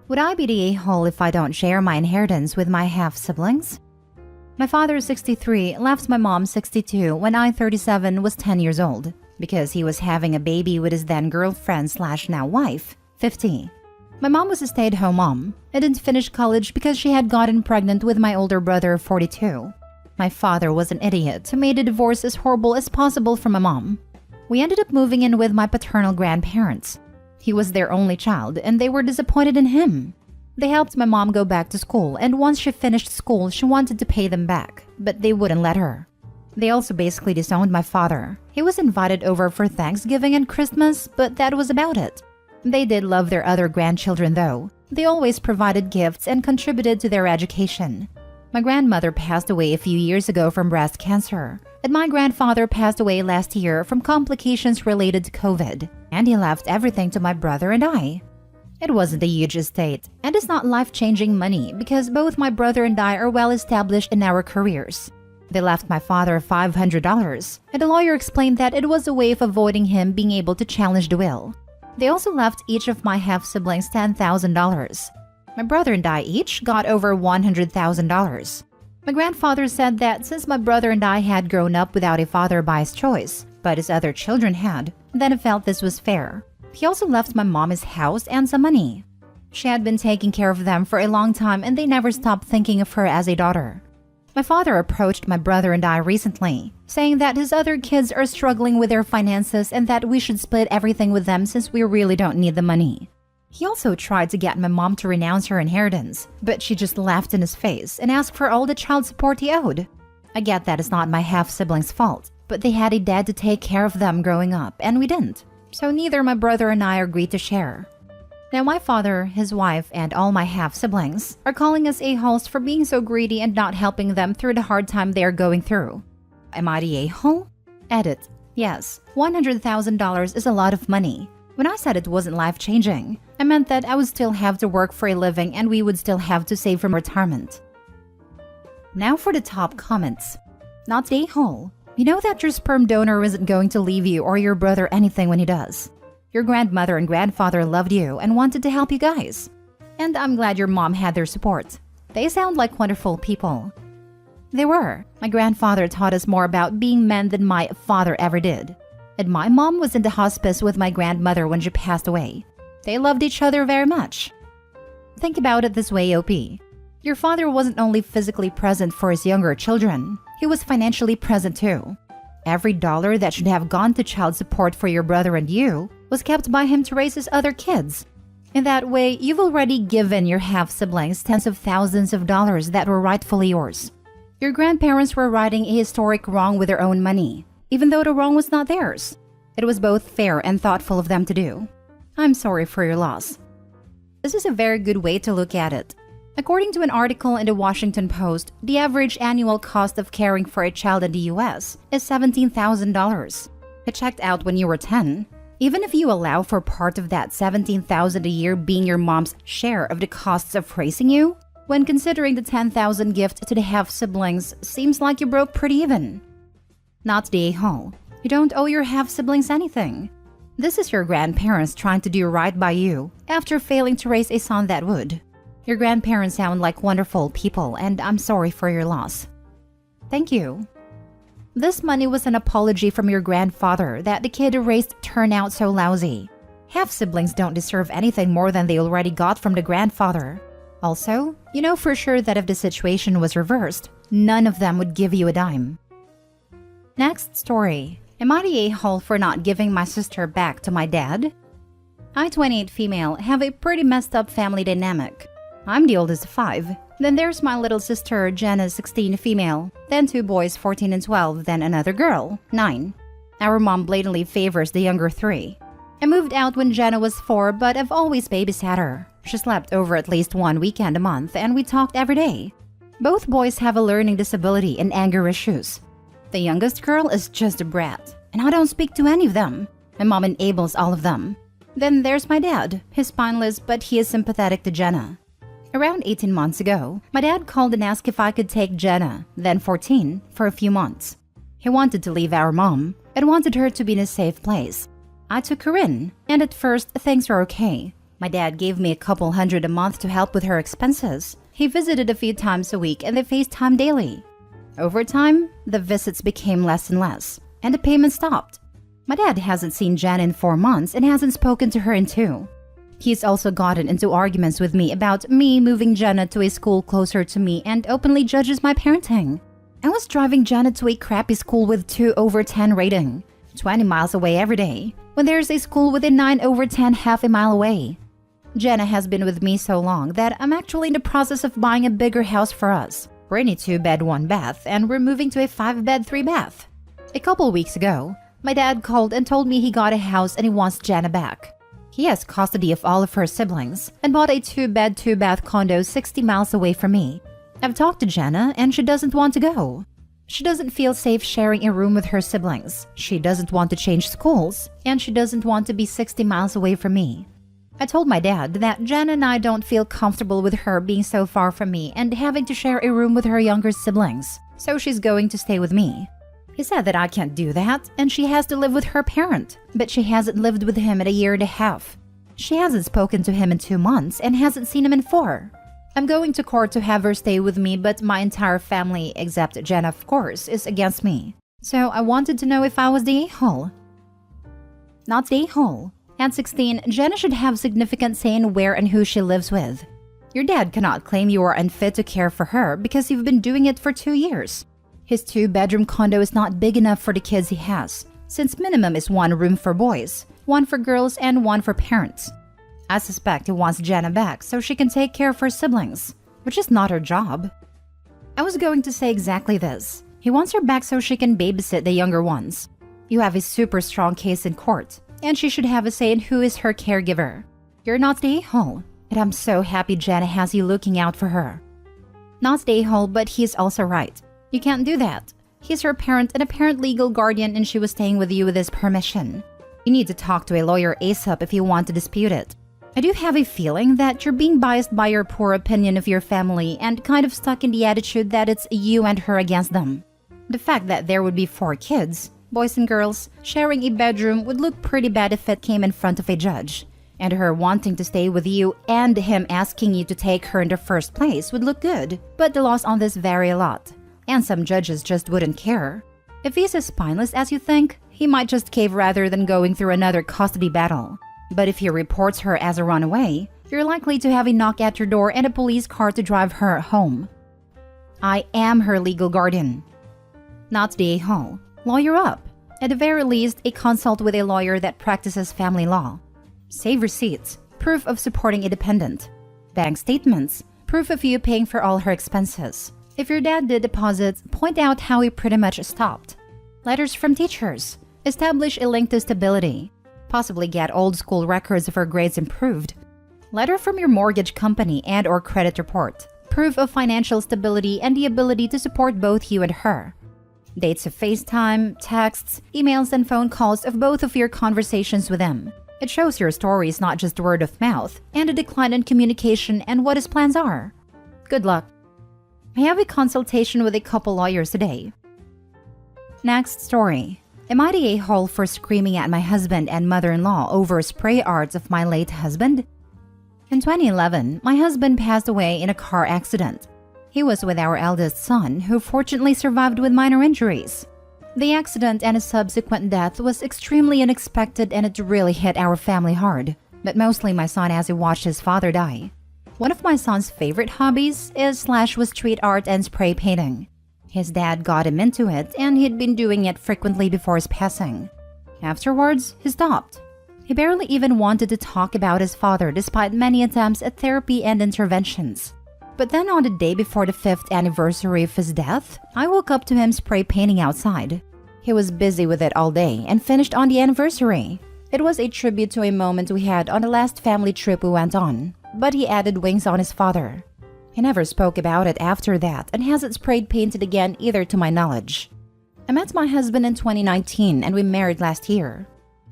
Would I be the a-hole if I don't share my inheritance with my half-siblings? My father, 63, left my mom, 62, when I, 37, was 10 years old because he was having a baby with his then girlfriend slash now wife, 50. My mom was a stay-at-home mom and didn't finish college because she had gotten pregnant with my older brother, 42. My father was an idiot who made a divorce as horrible as possible for my mom. We ended up moving in with my paternal grandparents. He was their only child and they were disappointed in him. They helped my mom go back to school, and once she finished school, she wanted to pay them back, but they wouldn't let her. They also basically disowned my father. He was invited over for Thanksgiving and Christmas, but that was about it. They did love their other grandchildren though. They always provided gifts and contributed to their education. My grandmother passed away a few years ago from breast cancer, and my grandfather passed away last year from complications related to COVID, and he left everything to my brother and I. It wasn't a huge estate, and it's not life-changing money because both my brother and I are well established in our careers. They left my father $500, and the lawyer explained that it was a way of avoiding him being able to challenge the will. They also left each of my half-siblings $10,000. My brother and I each got over $100,000. My grandfather said that since my brother and I had grown up without a father by his choice, but his other children had, then he felt this was fair. He also left my mom his house and some money. She had been taking care of them for a long time and they never stopped thinking of her as a daughter. My father approached my brother and I recently, saying that his other kids are struggling with their finances and that we should split everything with them since we really don't need the money. He also tried to get my mom to renounce her inheritance, but she just laughed in his face and asked for all the child support he owed. I get that it's not my half-siblings' fault, but they had a dad to take care of them growing up and we didn't. So neither my brother and I agreed to share. Now my father, his wife, and all my half-siblings are calling us a-holes for being so greedy and not helping them through the hard time they are going through. Am I the a-hole? Edit. Yes, $100,000 is a lot of money. When I said it wasn't life-changing, I meant that I would still have to work for a living and we would still have to save from retirement. Now for the top comments. Not the a-hole. You know that your sperm donor isn't going to leave you or your brother anything when he does. Your grandmother and grandfather loved you and wanted to help you guys. And I'm glad your mom had their support. They sound like wonderful people. They were. My grandfather taught us more about being men than my father ever did. And my mom was in the hospice with my grandmother when she passed away. They loved each other very much. Think about it this way, OP. Your father wasn't only physically present for his younger children, he was financially present too. Every dollar that should have gone to child support for your brother and you was kept by him to raise his other kids. In that way, you've already given your half-siblings tens of thousands of dollars that were rightfully yours. Your grandparents were righting a historic wrong with their own money, even though the wrong was not theirs. It was both fair and thoughtful of them to do. I'm sorry for your loss. This is a very good way to look at it. According to an article in the Washington Post, the average annual cost of caring for a child in the US is $17,000. It checked out when you were 10. Even if you allow for part of that $17,000 a year being your mom's share of the costs of raising you, when considering the $10,000 gift to the half-siblings, seems like you broke pretty even. Not the a-hole. You don't owe your half-siblings anything. This is your grandparents trying to do right by you after failing to raise a son that would. Your grandparents sound like wonderful people, and I'm sorry for your loss. Thank you. This money was an apology from your grandfather that the kid raised turned out so lousy. Half-siblings don't deserve anything more than they already got from the grandfather. Also, you know for sure that if the situation was reversed, none of them would give you a dime. Next story. Am I the a-hole for not giving my sister back to my dad? I, 28 female, have a pretty messed up family dynamic. I'm the oldest of 5. Then there's my little sister, Jenna, 16, female. Then 2 boys, 14 and 12. Then another girl, 9. Our mom blatantly favors the younger 3. I moved out when Jenna was 4, but I've always babysat her. She slept over at least 1 weekend a month, and we talked every day. Both boys have a learning disability and anger issues. The youngest girl is just a brat, and I don't speak to any of them. My mom enables all of them. Then there's my dad. He's spineless, but he is sympathetic to Jenna. Around 18 months ago, my dad called and asked if I could take Jenna, then 14, for a few months. He wanted to leave our mom and wanted her to be in a safe place. I took her in, and at first things were okay. My dad gave me a couple hundred a month to help with her expenses. He visited a few times a week and they FaceTime daily. Over time, the visits became less and less, and the payment stopped. My dad hasn't seen Jen in 4 months and hasn't spoken to her in 2. He's also gotten into arguments with me about me moving Jenna to a school closer to me and openly judges my parenting. I was driving Jenna to a crappy school with 2/10 rating, 20 miles away every day, when there's a school with a 9/10 half a mile away. Jenna has been with me so long that I'm actually in the process of buying a bigger house for us. We're in a 2-bed, 1-bath, and we're moving to a 5-bed, 3-bath. A couple weeks ago, my dad called and told me he got a house and he wants Jenna back. He has custody of all of her siblings and bought a 2-bed, 2-bath condo 60 miles away from me. I've talked to Jenna and she doesn't want to go. She doesn't feel safe sharing a room with her siblings. She doesn't want to change schools, and she doesn't want to be 60 miles away from me. I told my dad that Jen and I don't feel comfortable with her being so far from me and having to share a room with her younger siblings, so she's going to stay with me. He said that I can't do that and she has to live with her parent, but she hasn't lived with him in a year and a half. She hasn't spoken to him in 2 months and hasn't seen him in 4. I'm going to court to have her stay with me, but my entire family, except Jen of course, is against me. So I wanted to know if I was the a-hole. Not the a-hole. At 16, Jenna should have significant say in where and who she lives with. Your dad cannot claim you are unfit to care for her because you've been doing it for 2 years. His 2-bedroom condo is not big enough for the kids he has, since minimum is 1 room for boys, 1 for girls, and 1 for parents. I suspect he wants Jenna back so she can take care of her siblings, which is not her job. I was going to say exactly this. He wants her back so she can babysit the younger ones. You have a super strong case in court, and she should have a say in who is her caregiver. You're not the a-hole, and I'm so happy Jenna has you looking out for her. Not the a-hole, but he's also right. You can't do that. He's her parent and a parent legal guardian, and she was staying with you with his permission. You need to talk to a lawyer ASAP if you want to dispute it. I do have a feeling that you're being biased by your poor opinion of your family and kind of stuck in the attitude that it's you and her against them. The fact that there would be 4 kids, boys and girls, sharing a bedroom would look pretty bad if it came in front of a judge. And her wanting to stay with you and him asking you to take her in the first place would look good, but the laws on this vary a lot. And some judges just wouldn't care. If he's as spineless as you think, he might just cave rather than going through another custody battle. But if he reports her as a runaway, you're likely to have a knock at your door and a police car to drive her home. I am her legal guardian. Not the a-hole. Lawyer up. At the very least, a consult with a lawyer that practices family law. Save receipts, proof of supporting a dependent. Bank statements, proof of you paying for all her expenses. If your dad did deposits, point out how he pretty much stopped. Letters from teachers. Establish a link to stability. Possibly get old school records of her grades improved. Letter from your mortgage company and or credit report. Proof of financial stability and the ability to support both you and her. Dates of FaceTime, texts, emails, and phone calls of both of your conversations with him. It shows your story is not just word of mouth, and a decline in communication and what his plans are. Good luck. I have a consultation with a couple lawyers today. Next story. Am I the a-hole for screaming at my husband and mother-in-law over spray arts of my late husband? In 2011, my husband passed away in a car accident. He was with our eldest son, who fortunately survived with minor injuries. The accident and his subsequent death was extremely unexpected, and it really hit our family hard, but mostly my son as he watched his father die. One of my son's favorite hobbies was street art and spray painting. His dad got him into it, and he'd been doing it frequently before his passing. Afterwards, he stopped. He barely even wanted to talk about his father despite many attempts at therapy and interventions. But then on the day before the 5th anniversary of his death, I woke up to him spray painting outside. He was busy with it all day and finished on the anniversary. It was a tribute to a moment we had on the last family trip we went on, but he added wings on his father. He never spoke about it after that and hasn't sprayed painted again either to my knowledge. I met my husband in 2019 and we married last year.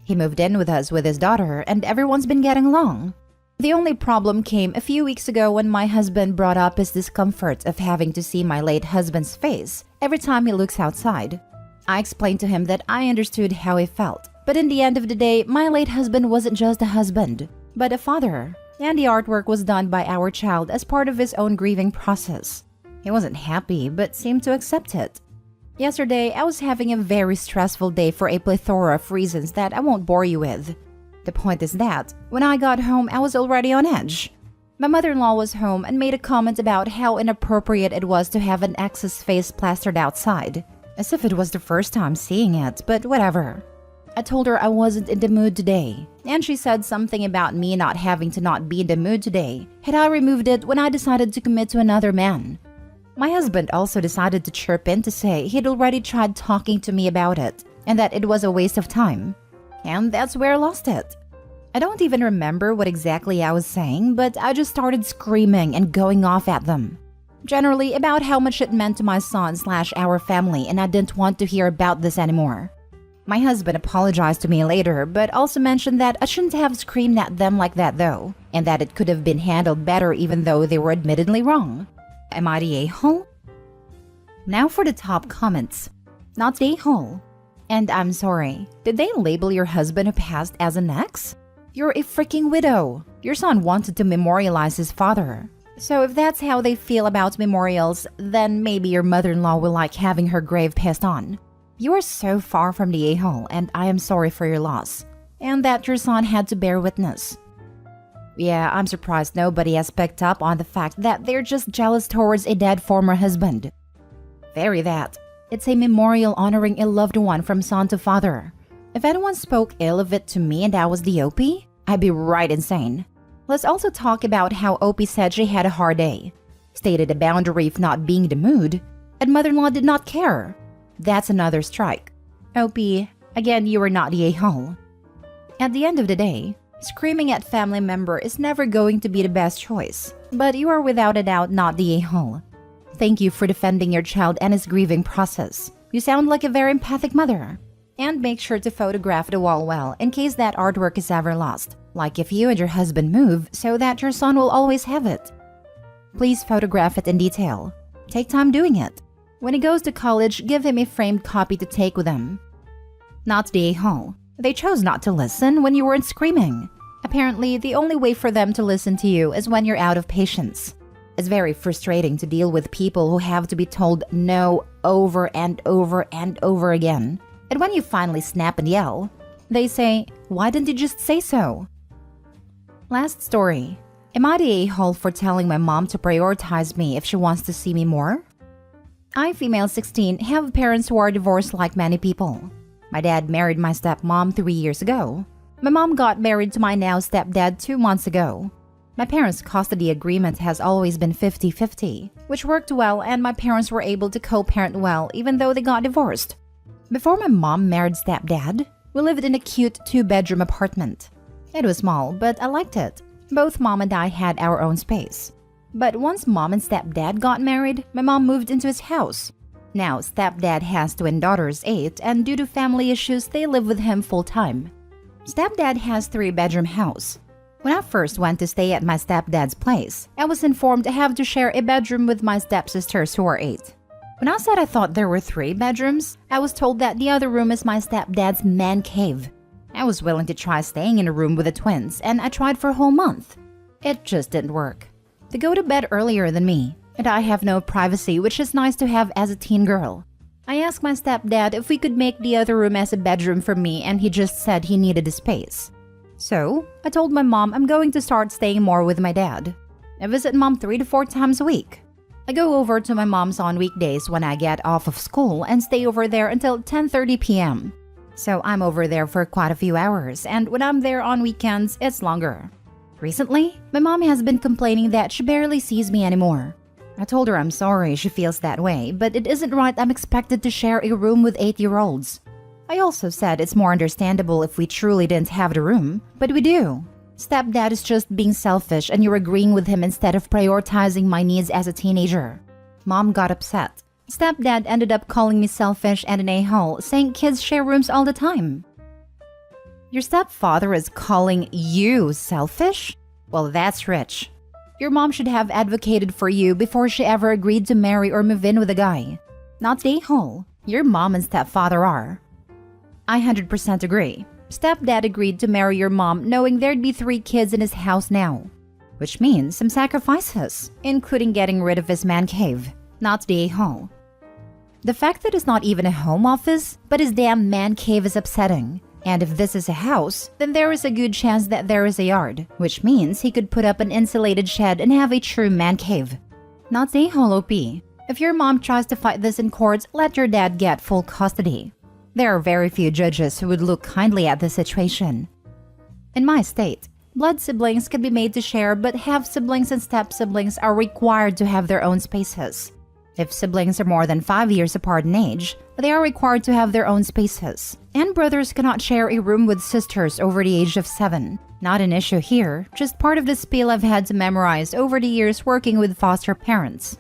He moved in with us with his daughter and everyone's been getting along. The only problem came a few weeks ago when my husband brought up his discomfort of having to see my late husband's face every time he looks outside. I explained to him that I understood how he felt, but in the end of the day, my late husband wasn't just a husband. but a father, and the artwork was done by our child as part of his own grieving process. He wasn't happy, but seemed to accept it. Yesterday, I was having a very stressful day for a plethora of reasons that I won't bore you with. The point is that, when I got home, I was already on edge. My mother-in-law was home and made a comment about how inappropriate it was to have an ex's face plastered outside, as if it was the first time seeing it, but whatever. I told her I wasn't in the mood today, and she said something about me not having to not be in the mood today had I removed it when I decided to commit to another man. My husband also decided to chirp in to say he'd already tried talking to me about it, and that it was a waste of time. And that's where I lost it. I don't even remember what exactly I was saying, but I just started screaming and going off at them. Generally about how much it meant to my son/our family, and I didn't want to hear about this anymore. My husband apologized to me later, but also mentioned that I shouldn't have screamed at them like that though, and that it could have been handled better even though they were admittedly wrong. Am I the a-hole? Now for the top comments. Not the a-hole. And I'm sorry, did they label your husband who passed as an ex? You're a freaking widow. Your son wanted to memorialize his father. So if that's how they feel about memorials, then maybe your mother-in-law will like having her grave passed on. You are so far from the a-hole, and I am sorry for your loss, and that your son had to bear witness. Yeah, I'm surprised nobody has picked up on the fact that they're just jealous towards a dead former husband. Very that. It's a memorial honoring a loved one from son to father. If anyone spoke ill of it to me and I was the OP, I'd be right insane. Let's also talk about how OP said she had a hard day, stated a boundary of not being in the mood, and mother-in-law did not care. That's another strike. OP, again, you are not the a-hole. At the end of the day, screaming at family member is never going to be the best choice, but you are without a doubt not the a-hole. Thank you for defending your child and his grieving process. You sound like a very empathic mother. And make sure to photograph the wall well in case that artwork is ever lost, like if you and your husband move so that your son will always have it. Please photograph it in detail. Take time doing it. When he goes to college, give him a framed copy to take with him. Not the a-hole. They chose not to listen when you weren't screaming. Apparently, the only way for them to listen to you is when you're out of patience. It's very frustrating to deal with people who have to be told no over and over and over again. And when you finally snap and yell, they say, "Why didn't you just say so?" Last story. Am I the a-hole for telling my mom to prioritize me if she wants to see me more? I, female 16, have parents who are divorced like many people. My dad married my stepmom 3 years ago. My mom got married to my now stepdad 2 months ago. My parents' custody agreement has always been 50-50, which worked well, and my parents were able to co-parent well even though they got divorced. Before my mom married stepdad, we lived in a cute 2-bedroom apartment. It was small, but I liked it. Both mom and I had our own space. But once mom and stepdad got married, my mom moved into his house. Now, stepdad has twin daughters, 8, and due to family issues, they live with him full-time. Stepdad has 3-bedroom house. When I first went to stay at my stepdad's place, I was informed I have to share a bedroom with my stepsisters who are 8. When I said I thought there were 3 bedrooms, I was told that the other room is my stepdad's man cave. I was willing to try staying in a room with the twins, and I tried for a whole month. It just didn't work. They go to bed earlier than me, and I have no privacy, which is nice to have as a teen girl. I asked my stepdad if we could make the other room as a bedroom for me, and he just said he needed the space. So, I told my mom I'm going to start staying more with my dad. I visit mom 3 to 4 times a week. I go over to my mom's on weekdays when I get off of school and stay over there until 10:30 p.m. So I'm over there for quite a few hours, and when I'm there on weekends, it's longer. Recently, my mom has been complaining that she barely sees me anymore. I told her I'm sorry she feels that way, but it isn't right I'm expected to share a room with 8-year-olds. I also said it's more understandable if we truly didn't have the room, but we do. Stepdad is just being selfish and you're agreeing with him instead of prioritizing my needs as a teenager. Mom got upset. Stepdad ended up calling me selfish and an a-hole, saying kids share rooms all the time. Your stepfather is calling you selfish? Well, that's rich. Your mom should have advocated for you before she ever agreed to marry or move in with a guy. Not the a-hole. Your mom and stepfather are. I 100% agree. Stepdad agreed to marry your mom knowing there'd be 3 kids in his house now, which means some sacrifices, including getting rid of his man cave, not the a-hole. The fact that it's not even a home office, but his damn man cave is upsetting. And if this is a house, then there is a good chance that there is a yard, which means he could put up an insulated shed and have a true man cave. Not the a-hole OP. If your mom tries to fight this in courts, let your dad get full custody. There are very few judges who would look kindly at this situation. In my state, blood siblings can be made to share, but half-siblings and step-siblings are required to have their own spaces. If siblings are more than 5 years apart in age, they are required to have their own spaces. And brothers cannot share a room with sisters over the age of 7. Not an issue here, just part of the spiel I've had to memorize over the years working with foster parents.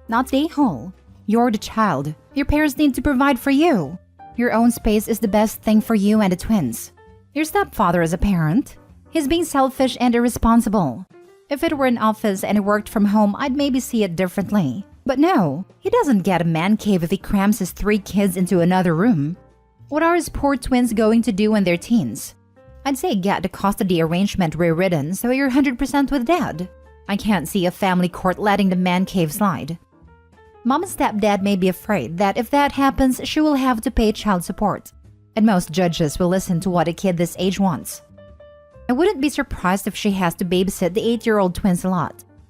Not the a-hole. You're the child. Your parents need to provide for you. Your own space is the best thing for you and the twins. Your stepfather is a parent. He's being selfish and irresponsible. If it were an office and he worked from home, I'd maybe see it differently. But no, he doesn't get a man cave if he crams his 3 kids into another room. What are his poor twins going to do in their teens? I'd say get the custody arrangement rewritten so you're 100% with dad. I can't see a family court letting the man cave slide. Mom and stepdad may be afraid that if that happens, she will have to pay child support. And most judges will listen to what a kid this age wants. I wouldn't be surprised if she has to babysit the 8-year-old twins a lot.